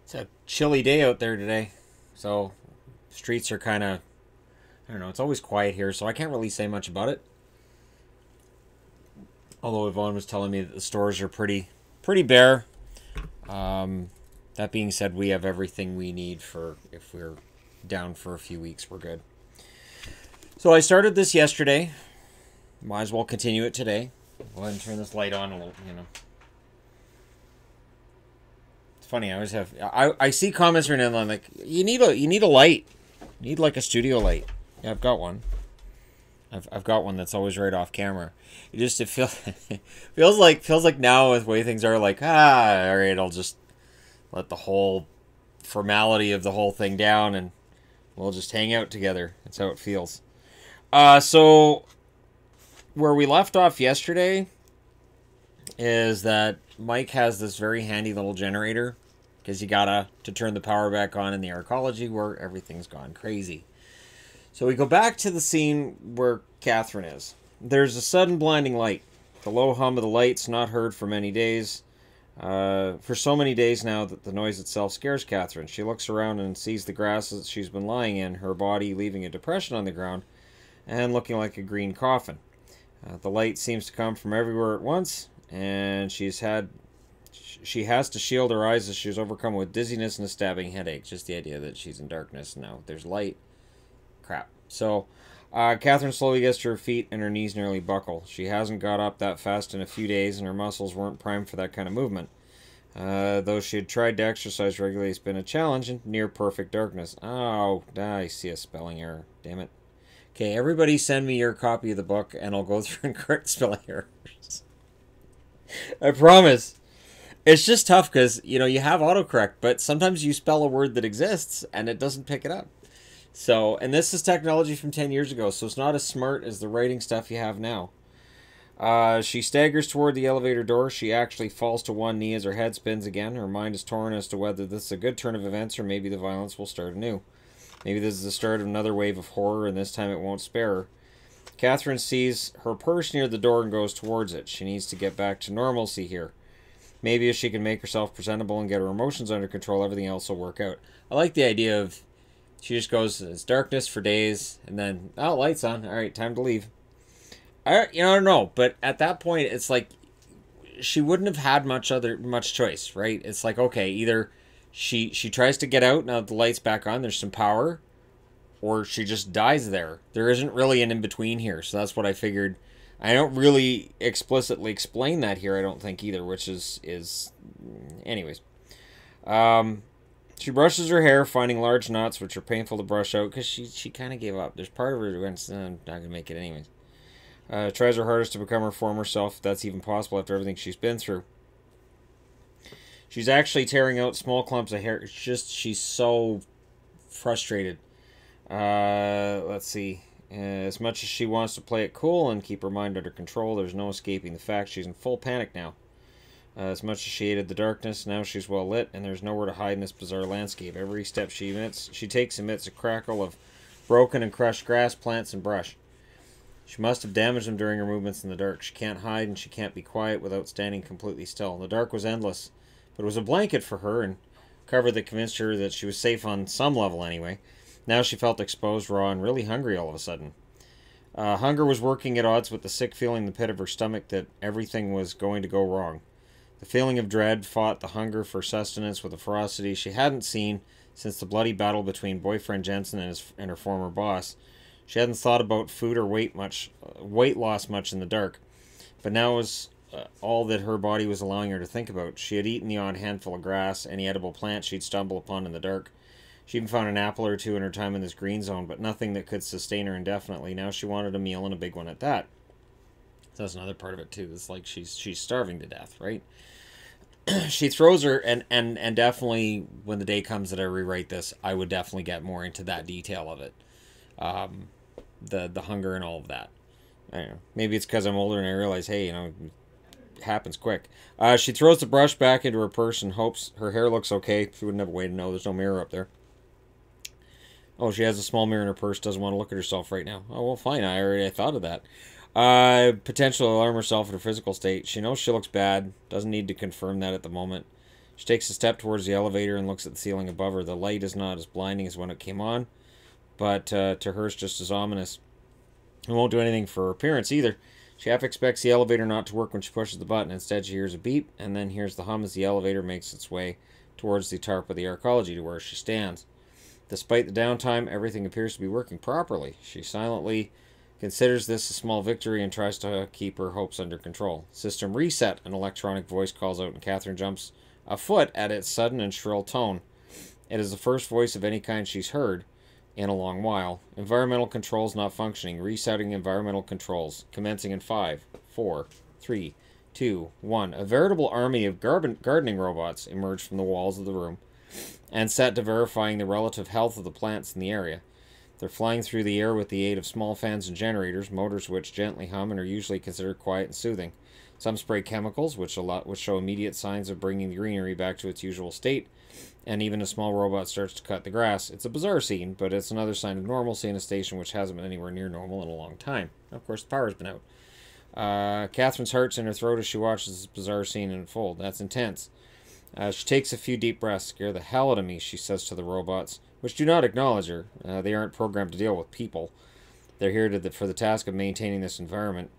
It's a chilly day out there today, so streets are kind of, I don't know, it's always quiet here, so I can't really say much about it. Although Yvonne was telling me that the stores are pretty bare. Um, that being said, we have everything we need for if we're down for a few weeks, we're good. So I started this yesterday. Might as well continue it today. Go ahead and turn this light on a little, It's funny. I always have. I see comments right now. I'm like, you need a light. You need like a studio light. Yeah, I've got one. I've got one that's always right off camera. It feels feels like now with the way things are, like, all right, I'll just let the whole formality of the whole thing down and we'll just hang out together. That's how it feels. So where we left off yesterday is that Mike has this very handy little generator because you gotta to turn the power back on in the arcology where everything's gone crazy. So we go back to the scene where Catherine is. There's a sudden blinding light. The low hum of the light's not heard for many days. For so many days now that the noise itself scares Catherine. She looks around and sees the grass that she's been lying in, her body leaving a depression on the ground and looking like a green coffin. The light seems to come from everywhere at once, and she has to shield her eyes as she's overcome with dizziness and a stabbing headache. Just the idea that she's in darkness now. There's light. Crap. So, Catherine slowly gets to her feet and her knees nearly buckle. She hasn't got up that fast in a few days and her muscles weren't primed for that kind of movement. Though she had tried to exercise regularly, it's been a challenge in near perfect darkness. Oh, I see a spelling error. Damn it. Okay, everybody send me your copy of the book and I'll go through and correct spelling errors. I promise. It's just tough because, you have autocorrect, but sometimes you spell a word that exists and it doesn't pick it up. So, and this is technology from 10 years ago, so it's not as smart as the writing stuff you have now. She staggers toward the elevator door. She actually falls to one knee as her head spins again. Her mind is torn as to whether this is a good turn of events or maybe the violence will start anew. Maybe this is the start of another wave of horror and this time it won't spare her. Catherine sees her purse near the door and goes towards it. She needs to get back to normalcy here. Maybe if she can make herself presentable and get her emotions under control, everything else will work out. I like the idea of she just goes, it's darkness for days, and then, oh, lights on. All right, time to leave. I don't know, but at that point, it's like she wouldn't have had much choice, right? It's like, okay, either she tries to get out now that the light's back on, there's some power, or she just dies there. There isn't really an in between here, so that's what I figured. I don't really explicitly explain that here, I don't think either, which is anyways. She brushes her hair, finding large knots which are painful to brush out because she kind of gave up. There's part of her who went, I'm not going to make it anyways. Tries her hardest to become her former self, if that's even possible after everything she's been through. She's actually tearing out small clumps of hair. It's just, she's so frustrated. Let's see. As much as she wants to play it cool and keep her mind under control, there's no escaping the fact she's in full panic now. As much as she hated the darkness, now she's well lit, and there's nowhere to hide in this bizarre landscape. Every step she takes emits a crackle of broken and crushed grass, plants, and brush. She must have damaged them during her movements in the dark. She can't hide, and she can't be quiet without standing completely still. The dark was endless, but it was a blanket for her, and cover that convinced her that she was safe on some level anyway. Now she felt exposed, raw, and really hungry all of a sudden. Hunger was working at odds with the sick feeling in the pit of her stomach that everything was going to go wrong. The feeling of dread fought the hunger for sustenance with a ferocity she hadn't seen since the bloody battle between boyfriend Jensen and her former boss. She hadn't thought about food or weight loss much in the dark, but now it was all that her body was allowing her to think about. She had eaten the odd handful of grass, any edible plant she'd stumble upon in the dark. She even found an apple or two in her time in this green zone, but nothing that could sustain her indefinitely. Now she wanted a meal, and a big one at that. So that's another part of it too. It's like she's starving to death, right? She throws her, and definitely when the day comes that I rewrite this, I would definitely get more into that detail of it. The hunger and all of that. I don't know. Maybe it's because I'm older and I realize, hey, it happens quick. She throws the brush back into her purse and hopes her hair looks okay. She wouldn't have a way to know. There's no mirror up there. Oh, she has a small mirror in her purse. Doesn't want to look at herself right now. Oh, well, fine. I thought of that. Potential alarm herself in her physical state. She knows she looks bad. Doesn't need to confirm that at the moment. She takes a step towards the elevator and looks at the ceiling above her. The light is not as blinding as when it came on, but to her it's just as ominous. It won't do anything for her appearance either. She half expects the elevator not to work when she pushes the button. Instead, she hears a beep and then hears the hum as the elevator makes its way towards the tarp of the arcology to where she stands. Despite the downtime, everything appears to be working properly. She silently considers this a small victory and tries to keep her hopes under control. System reset, an electronic voice calls out, and Catherine jumps a foot at its sudden and shrill tone. It is the first voice of any kind she's heard in a long while. Environmental controls not functioning. Resetting environmental controls. Commencing in 5, 4, 3, 2, 1. A veritable army of gardening robots emerged from the walls of the room and set to verifying the relative health of the plants in the area. They're flying through the air with the aid of small fans and generators, motors which gently hum and are usually considered quiet and soothing. Some spray chemicals, which show immediate signs of bringing the greenery back to its usual state, and even a small robot starts to cut the grass. It's a bizarre scene, but it's another sign of normalcy in a station which hasn't been anywhere near normal in a long time. Of course, the power's been out. Catherine's heart's in her throat as she watches this bizarre scene unfold. That's intense. She takes a few deep breaths. Scare the hell out of me, she says to the robots, which do not acknowledge her. They aren't programmed to deal with people. They're here for the task of maintaining this environment.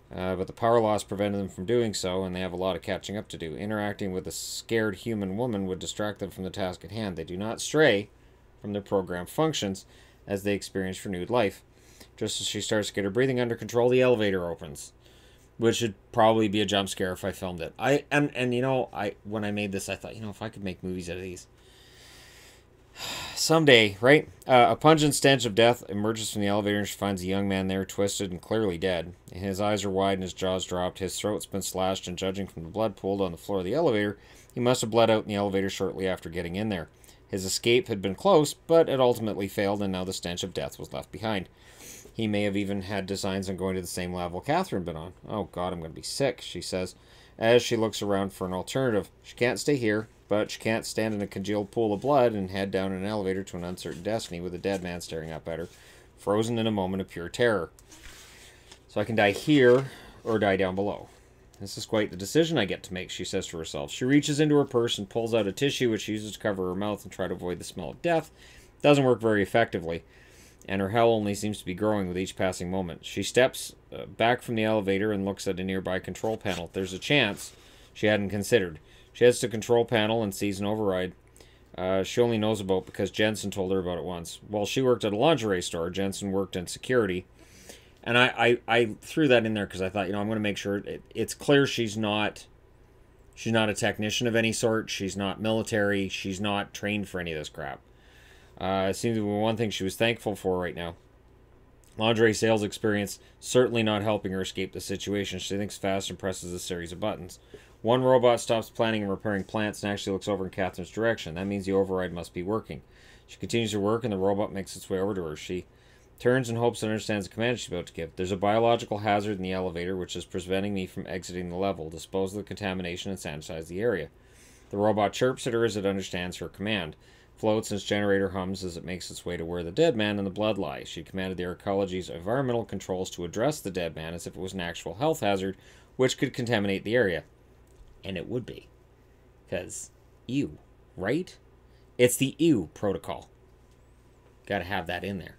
But the power loss prevented them from doing so, and they have a lot of catching up to do. Interacting with a scared human woman would distract them from the task at hand. They do not stray from their programmed functions as they experience renewed life. Just as she starts to get her breathing under control, the elevator opens, which would probably be a jump scare if I filmed it. When I made this, I thought, if I could make movies out of these. Someday, right? A pungent stench of death emerges from the elevator and she finds a young man there, twisted and clearly dead. His eyes are wide and his jaw's dropped. His throat's been slashed, and judging from the blood pooled on the floor of the elevator, he must have bled out in the elevator shortly after getting in there. His escape had been close, but it ultimately failed, and now the stench of death was left behind. He may have even had designs on going to the same level Catherine been on. Oh God, I'm going to be sick, she says, as she looks around for an alternative. She can't stay here, but she can't stand in a congealed pool of blood and head down an elevator to an uncertain destiny with a dead man staring up at her, frozen in a moment of pure terror. So I can die here or die down below. This is quite the decision I get to make, she says to herself. She reaches into her purse and pulls out a tissue which she uses to cover her mouth and try to avoid the smell of death. It doesn't work very effectively, and her hell only seems to be growing with each passing moment. She steps back from the elevator and looks at a nearby control panel. There's a chance she hadn't considered. She heads to control panel and sees an override she only knows about because Jensen told her about it once. While she worked at a lingerie store, Jensen worked in security. And I threw that in there because I thought, I'm going to make sure it's clear she's not a technician of any sort. She's not military. She's not trained for any of this crap. It seems to be one thing she was thankful for right now. Lingerie sales experience certainly not helping her escape the situation. She thinks fast and presses a series of buttons. One robot stops planting and repairing plants and actually looks over in Catherine's direction. That means the override must be working. She continues her work and the robot makes its way over to her. She turns and hopes and understands the command she's about to give. There's a biological hazard in the elevator which is preventing me from exiting the level. Dispose of the contamination and sanitize the area. The robot chirps at her as it understands her command. Floats and its generator hums as it makes its way to where the dead man and the blood lie. She commanded the arcology's environmental controls to address the dead man as if it was an actual health hazard which could contaminate the area. And it would be. Because, ew, right? It's the ew protocol. Gotta have that in there.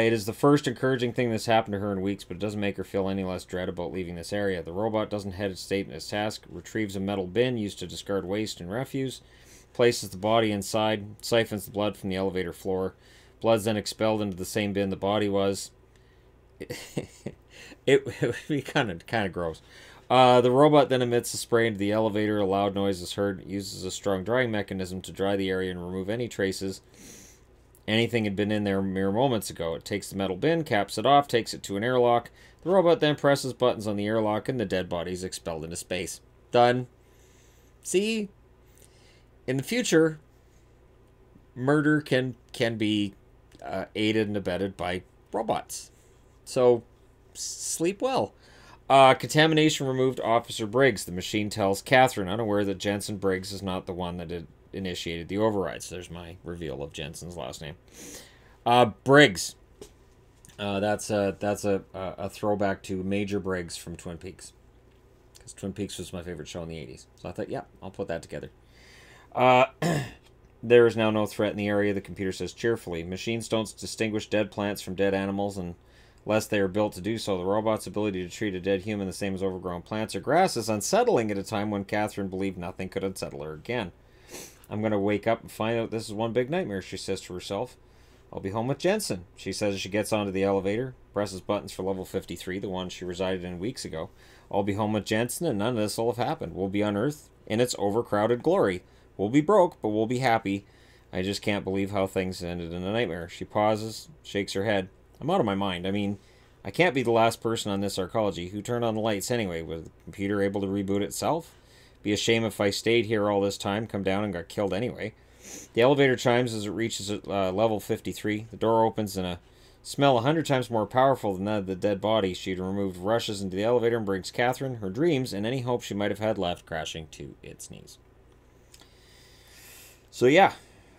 It is the first encouraging thing that's happened to her in weeks, but it doesn't make her feel any less dread about leaving this area. The robot doesn't hesitate in its task, retrieves a metal bin used to discard waste and refuse, places the body inside, siphons the blood from the elevator floor. Blood's then expelled into the same bin the body was. It would be kind of gross. The robot then emits a spray into the elevator. A loud noise is heard. It uses a strong drying mechanism to dry the area and remove any traces anything had been in there mere moments ago. It takes the metal bin, caps it off, takes it to an airlock. The robot then presses buttons on the airlock and the dead body is expelled into space. Done. See? In the future, murder can be aided and abetted by robots. So, sleep well. Contamination removed Officer Briggs. The machine tells Catherine, unaware that Jensen Briggs is not the one that had initiated the override. So there's my reveal of Jensen's last name. Briggs. That's a throwback to Major Briggs from Twin Peaks. Because Twin Peaks was my favorite show in the 80s. So I thought, yeah, I'll put that together. Uh, there is now no threat in the area, the computer says cheerfully. Machines don't distinguish dead plants from dead animals unless they are built to do so. The robot's ability to treat a dead human the same as overgrown plants or grass is unsettling at a time when Catherine believed nothing could unsettle her again. I'm going to wake up and find out this is one big nightmare, she says to herself. I'll be home with Jensen, she says as she gets onto the elevator, presses buttons for level 53, the one she resided in weeks ago. I'll be home with Jensen and none of this will have happened. We'll be on Earth in its overcrowded glory. We'll be broke, but we'll be happy. I just can't believe how things ended in a nightmare. She pauses, shakes her head. I'm out of my mind. I mean, I can't be the last person on this arcology. Who turned on the lights anyway? Was the computer able to reboot itself? Be a shame if I stayed here all this time, come down and got killed anyway. The elevator chimes as it reaches level 53. The door opens and a smell 100 times more powerful than that of the dead body she'd removed rushes into the elevator and brings Catherine, her dreams, and any hope she might have had left crashing to its knees. So yeah,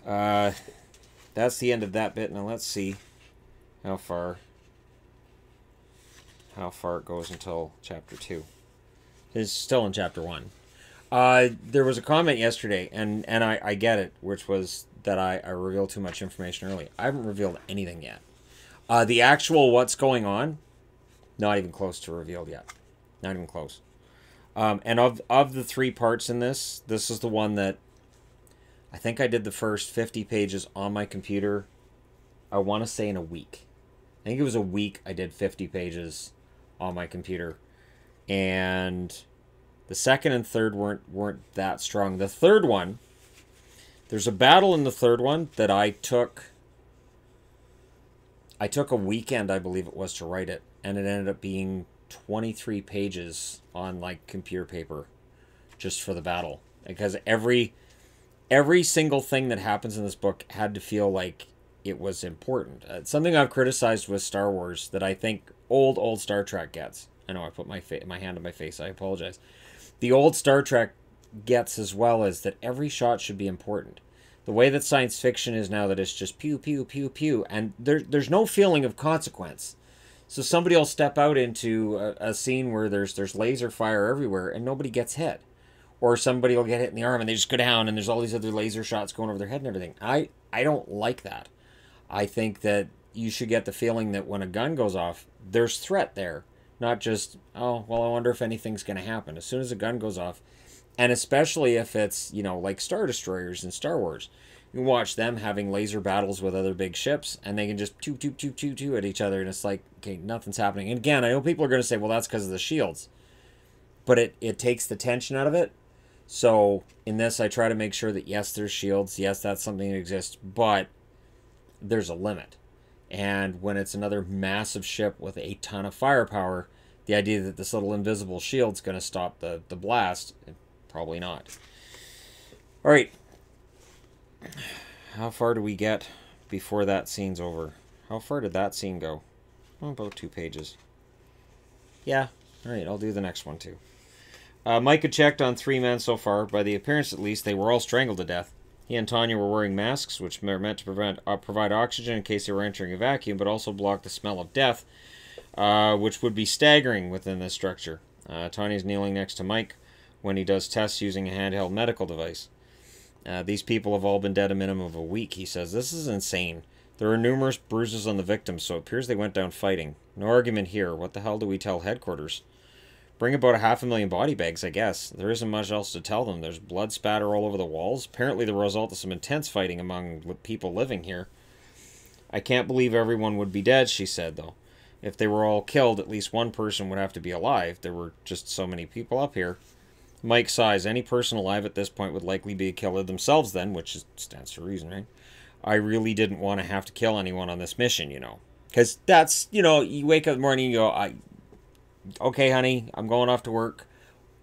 that's the end of that bit. Now let's see how far it goes until chapter 2. It's still in chapter 1. There was a comment yesterday, and I get it, which was that I revealed too much information early. I haven't revealed anything yet. The actual what's going on, not even close to revealed yet. Not even close. And of the 3 parts in this is the one that I think I did the first 50 pages on my computer, I want to say in a week. I think it was a week I did 50 pages on my computer. And the second and third weren't that strong. The third one, there's a battle in the third one that I took a weekend, I believe it was, to write it. And it ended up being 23 pages on, like, computer paper just for the battle. Because every single thing that happens in this book had to feel like it was important. Something I've criticized with Star Wars that I think old Star Trek gets. I know I put my hand on my face. I apologize. The old Star Trek gets as well as that every shot should be important. The way that science fiction is now, that it's just pew, pew, pew, pew, and there's no feeling of consequence. So somebody will step out into a scene where there's laser fire everywhere and nobody gets hit. Or somebody will get hit in the arm and they just go down and there's all these other laser shots going over their head and everything. I don't like that. I think that you should get the feeling that when a gun goes off, there's threat there. Not just, oh, well, I wonder if anything's going to happen. As soon as a gun goes off, and especially if it's, you know, like Star Destroyers in Star Wars, you watch them having laser battles with other big ships, and they can just toot at each other, and it's like, okay, nothing's happening. And again, I know people are going to say, well, that's because of the shields. But it takes the tension out of it. So in this, I try to make sure that, yes, there's shields. Yes, that's something that exists, but there's a limit. And when it's another massive ship with a ton of firepower, the idea that this little invisible shield's going to stop the blast, probably not. All right. How far do we get before that scene's over? How far did that scene go? Oh, about 2 pages. Yeah. All right, I'll do the next one too. Mike had checked on 3 men so far. By the appearance, at least, they were all strangled to death. He and Tanya were wearing masks, which were meant to provide oxygen in case they were entering a vacuum, but also block the smell of death, which would be staggering within this structure. Tanya's kneeling next to Mike when he does tests using a handheld medical device. These people have all been dead a minimum of a week, he says. This is insane. There are numerous bruises on the victims, so it appears they went down fighting. No argument here. What the hell do we tell headquarters? Bring about 500,000 body bags, I guess. There isn't much else to tell them. There's blood spatter all over the walls. Apparently the result of some intense fighting among people living here. I can't believe everyone would be dead, she said, though. If they were all killed, at least one person would have to be alive. There were just so many people up here. Mike sighs. Any person alive at this point would likely be a killer themselves then, which stands to reason, right? I really didn't want to have to kill anyone on this mission, you know. Because that's, you know, you wake up in the morning and you go, okay, honey, I'm going off to work.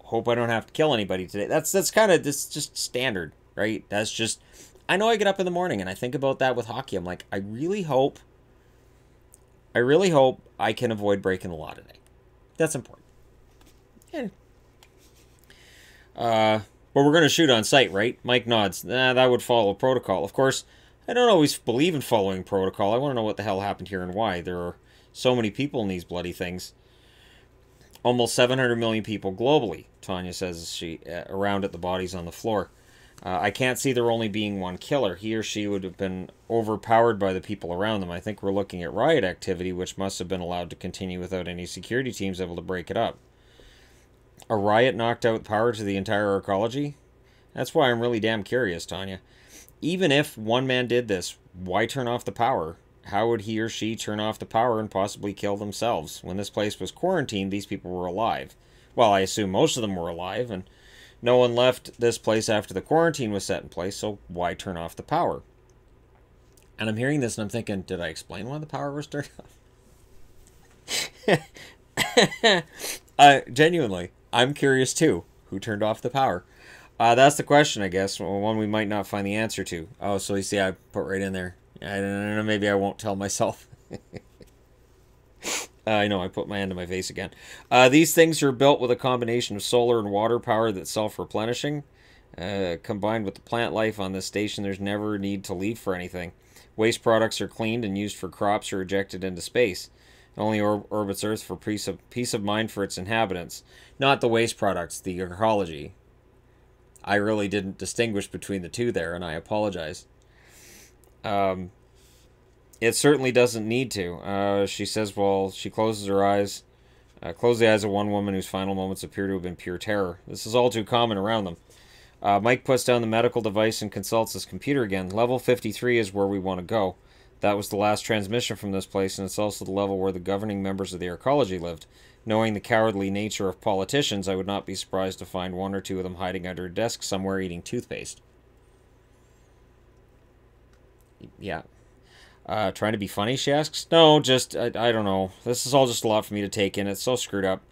Hope I don't have to kill anybody today. That's kind of just standard, right? That's just, I know I get up in the morning and I think about that with hockey. I'm like, I really hope I can avoid breaking the law today. That's important. Yeah. But we're going to shoot on sight, right? Mike nods. Nah, that would follow protocol. Of course, I don't always believe in following protocol. I want to know what the hell happened here and why. There are so many people in these bloody things. Almost 700 million people globally, Tanya says as she around at the bodies on the floor. I can't see there only being one killer. He or she would have been overpowered by the people around them. I think we're looking at riot activity, which must have been allowed to continue without any security teams able to break it up. A riot knocked out power to the entire ecology? That's why I'm really damn curious, Tanya. Even if one man did this, why turn off the power? How would he or she turn off the power and possibly kill themselves? When this place was quarantined, these people were alive. Well, I assume most of them were alive, and no one left this place after the quarantine was set in place, so why turn off the power? And I'm hearing this and I'm thinking, did I explain why the power was turned off? Genuinely, I'm curious too. Who turned off the power? That's the question, I guess. One we might not find the answer to. Oh, so you see, I put right in there. I don't know, maybe I won't tell myself. I know, I put my hand in my face again. These things are built with a combination of solar and water power that's self-replenishing. Combined with the plant life on this station, there's never a need to leave for anything. Waste products are cleaned and used for crops or ejected into space. It only orbits Earth for peace of mind for its inhabitants. Not the waste products, the ecology. I really didn't distinguish between the two there, and I apologize. It certainly doesn't need to. She says, well, she closes her eyes. Close the eyes of one woman whose final moments appear to have been pure terror. This is all too common around them. Mike puts down the medical device and consults his computer again. Level 53 is where we want to go. That was the last transmission from this place, and it's also the level where the governing members of the ecology lived. Knowing the cowardly nature of politicians, I would not be surprised to find one or two of them hiding under a desk somewhere eating toothpaste. Yeah. Trying to be funny, she asks? No, just, I don't know. This is all just a lot for me to take in. It's so screwed up.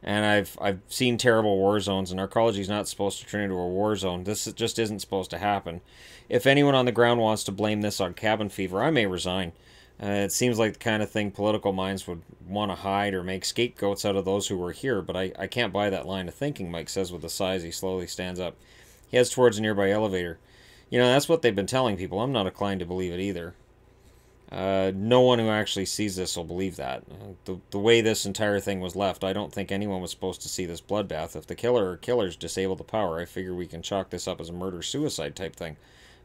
And I've seen terrible war zones, and arcology is not supposed to turn into a war zone. This just isn't supposed to happen. If anyone on the ground wants to blame this on cabin fever, I may resign. It seems like the kind of thing political minds would want to hide or make scapegoats out of those who were here, but I can't buy that line of thinking, Mike says with a sigh as he slowly stands up. He heads towards a nearby elevator. You know, that's what they've been telling people. I'm not inclined to believe it either. No one who actually sees this will believe that. The way this entire thing was left, I don't think anyone was supposed to see this bloodbath. If the killer or killers disable the power, I figure we can chalk this up as a murder-suicide type thing.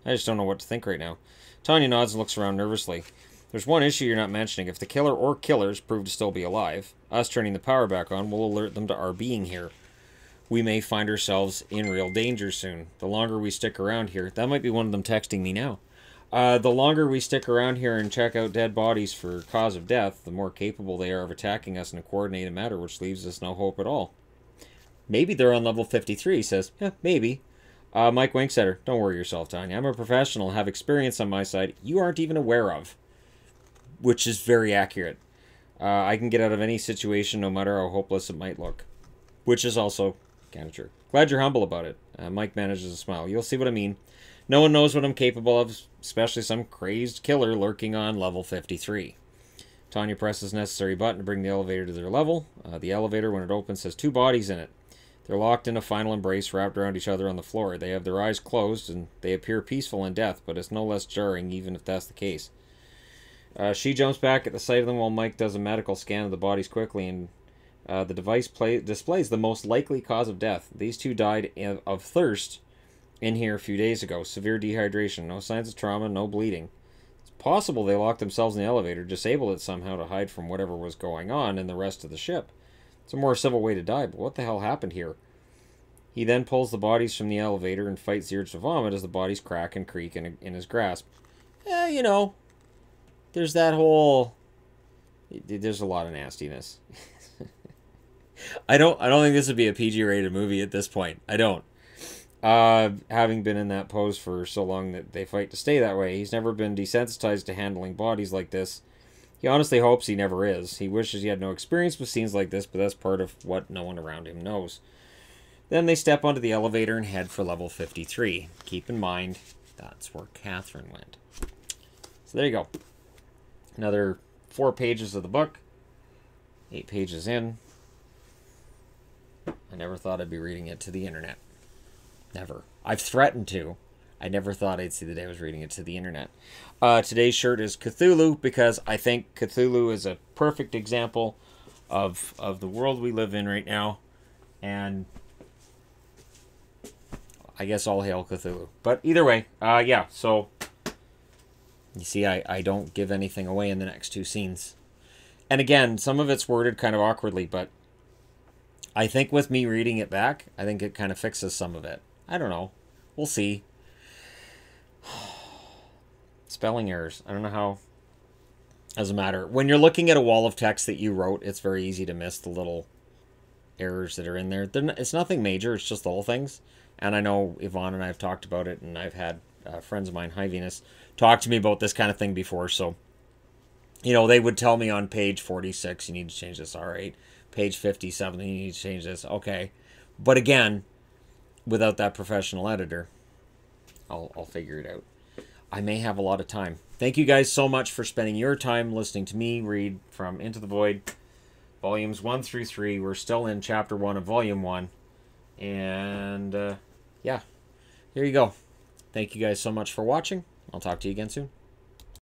I just don't know what to think right now. Tanya nods and looks around nervously. There's one issue you're not mentioning. If the killer or killers prove to still be alive, us turning the power back on will alert them to our being here. We may find ourselves in real danger soon. The longer we stick around here... That might be one of them texting me now. The longer we stick around here and check out dead bodies for cause of death, the more capable they are of attacking us in a coordinated manner, which leaves us no hope at all. Maybe they're on level 53, he says. Yeah, maybe. Mike winks at her. Don't worry yourself, Tanya. I'm a professional and have experience on my side you aren't even aware of. Which is very accurate. I can get out of any situation, no matter how hopeless it might look. Which is also kind of true. Glad you're humble about it. Mike manages a smile. You'll see what I mean. No one knows what I'm capable of, especially some crazed killer lurking on level 53. Tanya presses the necessary button to bring the elevator to their level. The elevator, when it opens, has two bodies in it. They're locked in a final embrace, wrapped around each other on the floor. They have their eyes closed, and they appear peaceful in death, but it's no less jarring, even if that's the case. She jumps back at the sight of them while Mike does a medical scan of the bodies quickly, and the device displays the most likely cause of death. These two died of thirst in here a few days ago. Severe dehydration. No signs of trauma, no bleeding. It's possible they locked themselves in the elevator, disabled it somehow to hide from whatever was going on in the rest of the ship. It's a more civil way to die, but what the hell happened here? He then pulls the bodies from the elevator and fights the urge to vomit as the bodies crack and creak in his grasp. You know, there's that whole... There's a lot of nastiness. I don't think this would be a PG-rated movie at this point. I don't. Having been in that pose for so long that they fight to stay that way, he's never been desensitized to handling bodies like this. He honestly hopes he never is. He wishes he had no experience with scenes like this, but that's part of what no one around him knows. Then they step onto the elevator and head for level 53. Keep in mind, that's where Catherine went. So there you go. Another 4 pages of the book. 8 pages in. I never thought I'd be reading it to the internet. Never. I've threatened to. I never thought I'd see the day I was reading it to the internet. Today's shirt is Cthulhu because I think Cthulhu is a perfect example of the world we live in right now. And I guess all hail Cthulhu. But either way, yeah, so you see, I don't give anything away in the next two scenes. And again, some of it's worded kind of awkwardly, but I think with me reading it back, I think it kind of fixes some of it. I don't know. We'll see. Spelling errors. I don't know how. Doesn't matter. When you're looking at a wall of text that you wrote, it's very easy to miss the little errors that are in there. It's nothing major. It's just little things. And I know Yvonne and I have talked about it, and I've had friends of mine, Hi Venus, talk to me about this kind of thing before. So, you know, they would tell me on page 46, you need to change this. All right. Page 57, you need to change this. Okay. But again, without that professional editor, I'll figure it out. I may have a lot of time. Thank you guys so much for spending your time listening to me read from Into the Void, volumes 1 through 3. We're still in chapter 1 of volume 1. And, yeah, here you go. Thank you guys so much for watching. I'll talk to you again soon.